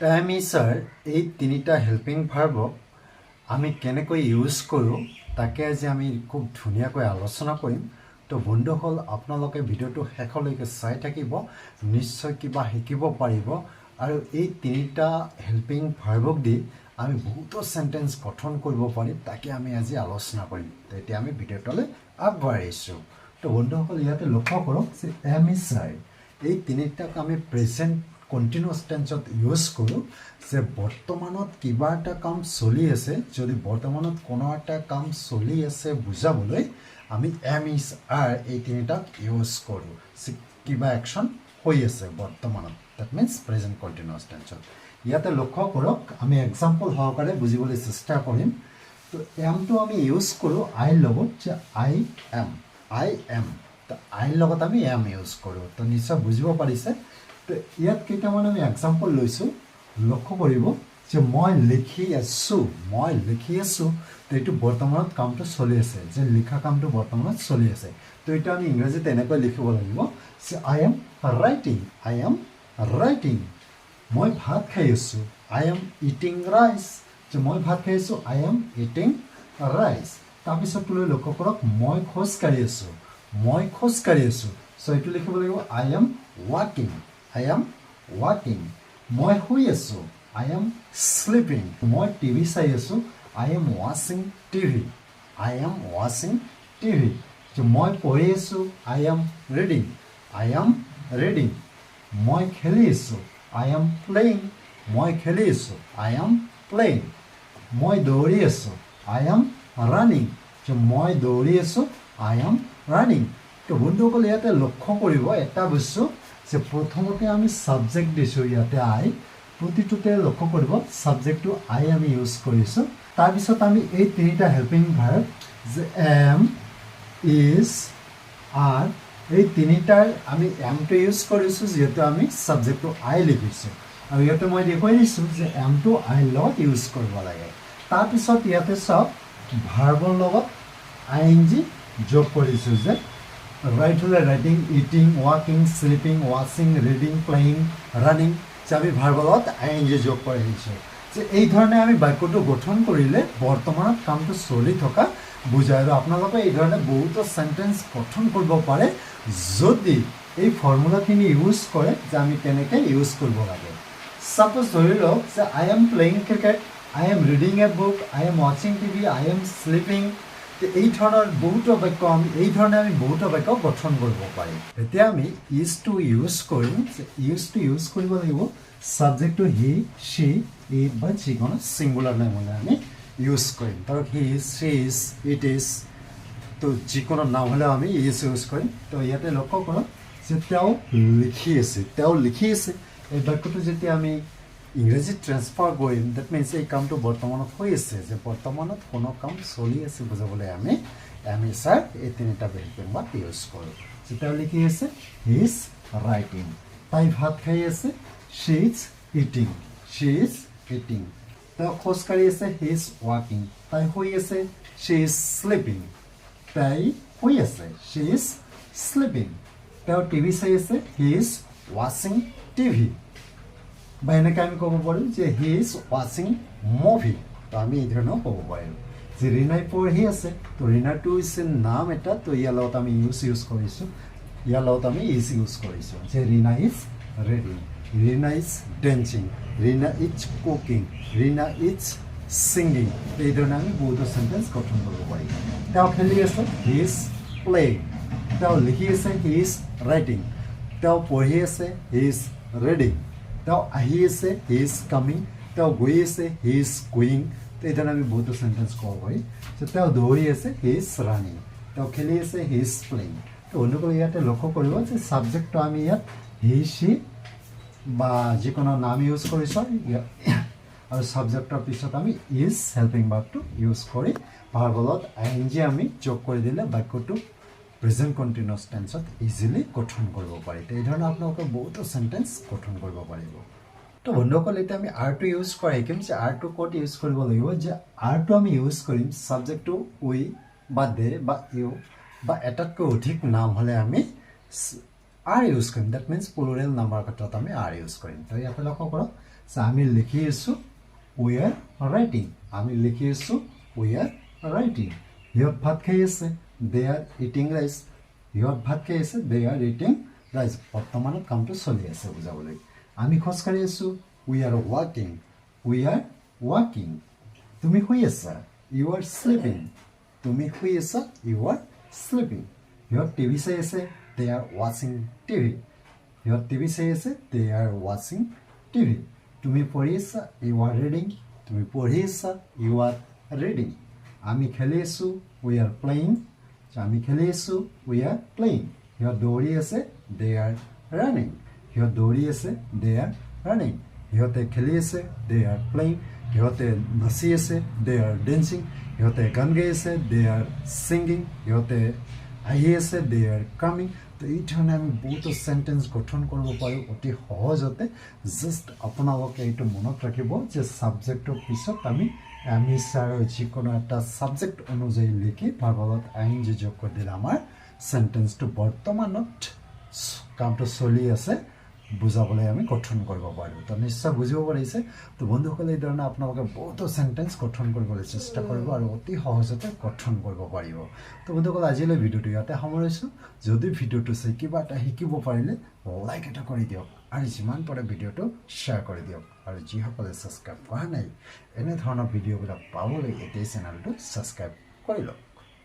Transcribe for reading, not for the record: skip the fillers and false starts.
আমি স্যাৰ এই তিনিটা হেল্পিং ভাৰ্বক আমি কেনেকৈ ইউজ কৰোঁ তাকে আজি আমি খুব ধুনীয়াকৈ আলোচনা কৰিম। তো বন্ধুসকল আপোনালোকে ভিডিঅ'টো শেষলৈকে চাই থাকিব, নিশ্চয় কিবা শিকিব পাৰিব। আৰু এই তিনিটা হেল্পিং ভাৰ্বক দি আমি বহুতো সেন্টেন্স গঠন কৰিব পাৰিম, তাকে আমি আজি আলোচনা কৰিম। তো এতিয়া আমি ভিডিঅ'টোলৈ আগবাঢ়িছোঁ। তো বন্ধুসকল ইয়াতে লক্ষ্য কৰক যে এম ইজ স্যাৰ এই তিনিটাক আমি প্ৰেজেণ্ট কণ্টিনিউয়াছ টেন্সত ইউজ কৰোঁ যে বৰ্তমানত কিবা এটা কাম চলি আছে, যদি বৰ্তমানত কোনো এটা কাম চলি আছে বুজাবলৈ আমি এম ইজ আৰ এই তিনিটাক ইউজ কৰোঁ। কিবা একশ্যন হৈ আছে বৰ্তমানত, ডেট মিনছ প্ৰেজেণ্ট কণ্টিনিউয়াছ টেন্সত। ইয়াতে লক্ষ্য কৰক, আমি এক্সাম্পল সহকাৰে বুজিবলৈ চেষ্টা কৰিম। তো এমটো আমি ইউজ কৰোঁ আইৰ লগত, যে আই এম তো আইৰ লগত আমি এম ইউজ কৰোঁ। তো নিশ্চয় বুজিব পাৰিছে। তো ইয়াত কেইটামান আমি এক্সাম্পল লৈছোঁ, লক্ষ্য কৰিব যে মই লিখি আছোঁ, তো এইটো বৰ্তমানত কামটো চলি আছে, যে লিখা কামটো বৰ্তমানত চলি আছে। তো এইটো আমি ইংৰাজীত এনেকৈ লিখিব লাগিব যে আই এম ৰাইটিং। মই ভাত খাই আছোঁ, আই এম ইটিং ৰাইচ। যে মই ভাত খাই আছোঁ, আই এম ইটিং ৰাইচ। তাৰপিছত লৈ লক্ষ্য কৰক, মই খোজকাঢ়ি আছোঁ, চ' এইটো লিখিব লাগিব আই এম ৱাকিং। মই শুই আছোঁ, আই এম শ্লিপিং। মই টিভি চাই আছোঁ, আই এম ৱাচিং টিভি। মই পঢ়ি আছোঁ, আই এম ৰিডিং। মই খেলি আছোঁ, আই এম প্লেয়িং। মই দৌৰি আছোঁ, আই এম ৰানিং। মই দৌৰি আছোঁ, আই এম ৰানিং। তো বন্ধুসকল ইয়াতে লক্ষ্য কৰিব এটা বস্তু, যে প্ৰথমতে আমি ছাবজেক্ট দিছোঁ ইয়াতে আই, প্ৰতিটোতে লক্ষ্য কৰিব ছাবজেক্টটো আই আমি ইউজ কৰিছোঁ। তাৰপিছত আমি এই তিনিটা হেল্পিং ভাৰ্ব যে এম ইজ আৰ, এই তিনিটাৰ আমি এমটো ইউজ কৰিছোঁ যিহেতু আমি ছাবজেক্টটো আই লিখিছোঁ। আৰু ইয়াতে মই দেখুৱাই দিছোঁ যে এমটো আইৰ লগত ইউজ কৰিব লাগে। তাৰপিছত ইয়াতে চাওক ভাৰ্বৰ লগত আই এন জি যোগ কৰিছোঁ, যে ৰাইট হ'লে ৰাইটিং, ইটিং, ৱাকিং, শ্লিপিং, ৱাচিং, ৰিডিং, প্লেয়িং, ৰানিং। যে আমি ভাৰ্বৰ লগত আই এন জি যোগ কৰি আহিছোঁ। যে এই ধৰণে আমি বাক্যটো গঠন কৰিলে বৰ্তমানত কামটো চলি থকা বুজায়। আৰু আপোনালোকে এই ধৰণে বহুতো চেণ্টেন্স গঠন কৰিব পাৰে যদি এই ফৰ্মুলাখিনি ইউজ কৰে, যে আমি কেনেকৈ ইউজ কৰিব লাগে। ছাপ'জ ধৰি লওক যে I am playing cricket, I am reading a book, I am ৱাচিং টিভি, আই এম শ্লিপিং। এই ধৰণৰ বহুতো বাক্য আমি বহুতো বাক্য গঠন কৰিব পাৰিম। এতিয়া আমি ইজটো ইউজ কৰিম। ইউজটো ইউজ কৰিব লাগিব ছাবজেক্টটো হি, শ্বি, ইট বা যিকোনো ছিংগুলাৰ নেম হ'লে আমি ইউজ কৰিম। ধৰক he is, Shi is, it is, তো যিকোনো নাম হ'লেও আমি ইজ ইউজ কৰিম। তো ইয়াতে লক্ষ্য কৰক যে তেওঁ লিখি আছে। এই বাক্যটো যেতিয়া আমি ইংৰাজীত ট্ৰেন্সফাৰ কৰিম, ডেট মিনছ এই কামটো বৰ্তমানত হৈ আছে, যে বৰ্তমানত কোনো কাম চলি আছে বুজাবলৈ আমি স্যাৰ এই তিনিটা হেল্পিং ভাৰ্ব ইউজ কৰোঁ। যে তেওঁ লিখি আছে, হি ইজ ৰাইটিং। তাই ভাত খাই আছে, শ্বি ইজ ইটিং। তেওঁ খোজকাঢ়ি আছে, হি ইজ ৱাকিং। তাই শুই আছে, শ্বি ইজ শ্লিপিং। তেওঁ টিভি চাই আছে, হি ইজ ৱাচিং টিভি। বা এনেকৈ আমি ক'ব পাৰোঁ যে হি ইজ ৱাচিং মুভি। তো আমি এই ধৰণেও ক'ব পাৰিম। যে ৰীণাই পঢ়ি আছে, তো ৰীণাটো হৈছে নাম এটা, তো ইয়াৰ লগত আমি ইউজ কৰিছোঁ, যে Reena is reading, Reena is dancing, Reena is cooking, Reena is singing. এই ধৰণে আমি বহুতো চেণ্টেন্স গঠন কৰিব পাৰিম। তেওঁ খেলি আছে, হি ইজ প্লেয়িং। তেওঁ লিখি আছে, হি ইজ ৰাইটিং। তেওঁ পঢ়ি আছে, হি ইজ ৰিডিং। তেওঁ আহি আছে, হি ইজ কামিং। তেওঁ গৈ আছে, হি ইজ গোয়িং। তো এই ধৰণে আমি বহুতো চেণ্টেন্স ক'ব পাৰিম। যে তেওঁ দৌৰি আছে, হি ইজ ৰানিং। তেওঁ খেলি আছে, হি ইজ প্লেয়িং। তো অনুকূল ইয়াতে লক্ষ্য কৰিব যে ছাবজেক্টটো আমি ইয়াত হি, শ্বি বা যিকোনো নাম ইউজ কৰিছোঁ, আৰু ছাবজেক্টৰ পিছত আমি ইজ হেল্পিং ভাৰ্বটো ইউজ কৰি ভাৰ্বলত আই এন জি আমি যোগ কৰি দিলে বাক্যটো প্ৰেজেণ্ট কণ্টিনিউয়াছ টেন্সত ইজিলি গঠন কৰিব পাৰি। এই ধৰণে আপোনালোকে বহুতো চেণ্টেন্স গঠন কৰিব পাৰিব। তো বন্ধুসকল এতিয়া আমি আৰটো ইউজ কৰা শিকিম। যে আৰটো ক'ত ইউজ কৰিব লাগিব, যে আৰটো আমি ইউজ কৰিম ছাবজেক্টটো উই বা দে বা ইউ বা এটাতকৈ অধিক নাম হ'লে আমি আৰ ইউজ কৰিম। ডেট মিনছ প্লুৰেল নাম্বাৰ ক্ষেত্ৰত আমি আৰ ইউজ কৰিম। তো ইয়াতে লক্ষ্য কৰক আমি লিখি আছোঁ we are writing আমি লিখি আছোঁ we are writing ইহঁত ভাত খাই আছে they are eating rice ইহঁত ভাত খাই আছে they are eating rice বৰ্তমানত কামটো চলি আছে বুজাবলৈ আমি খোজকাঢ়ি আছোঁ we are walking তুমি শুই আছা you are sleeping তুমি শুই আছা you are sleeping ইহঁত টিভি চাই আছে they are watching TV ইহঁত টিভি চাই আছে they are watching TV তুমি পঢ়ি আছা you are reading তুমি পঢ়ি আছা you are reading আমি খেলি আছোঁ we are playing আমি খেলি আছোঁ we are playing ইহঁত দৌৰি আছে they are running ইহঁত দৌৰি আছে they are running ইহঁতে খেলি আছে they are playing ইহঁতে নাচি আছে they are dancing ইহঁতে গান গাই আছে they are singing ইহঁতে আহি আছে they are coming তো এই ধৰণে আমি বহুতো সেন্টেন্স গঠন কৰিব পাৰোঁ অতি সহজতে জাস্ট আপোনালোকে এইটো মনত ৰাখিব যে সাবজেক্টৰ পিছত আমি যিকোনো এটা সাবজেক্ট অনুযায়ী লিখি ভাৰ্বত আইএনজি যোগ কৰি দিলে আমাৰ সেন্টেন্সটো বৰ্তমানত কামটো চলি আছে বুজাবলৈ আমি গঠন কৰিব পাৰোঁ তো নিশ্চয় বুজিব পাৰিছে তো বন্ধুসকলে এই ধৰণে আপোনালোকে বহুতো সেন্টেন্স গঠন কৰিবলৈ চেষ্টা কৰিব আৰু অতি সহজতে গঠন কৰিব পাৰিব তো বন্ধুসকলে আজিলৈ ভিডিঅ'টো ইয়াতে সামৰিছোঁ যদি ভিডিঅ'টো চাই কিবা এটা শিকিব পাৰিলে লাইক এটা কৰি দিয়ক আৰু যিমান পাৰে ভিডিঅ'টো শ্বেয়াৰ কৰি দিয়ক আৰু যিসকলে ছাবস্ক্ৰাইব কৰা নাই এনেধৰণৰ ভিডিঅ'বিলাক পাবলৈ এতিয়াই চেনেলটো ছাবস্ক্ৰাইব কৰি লওক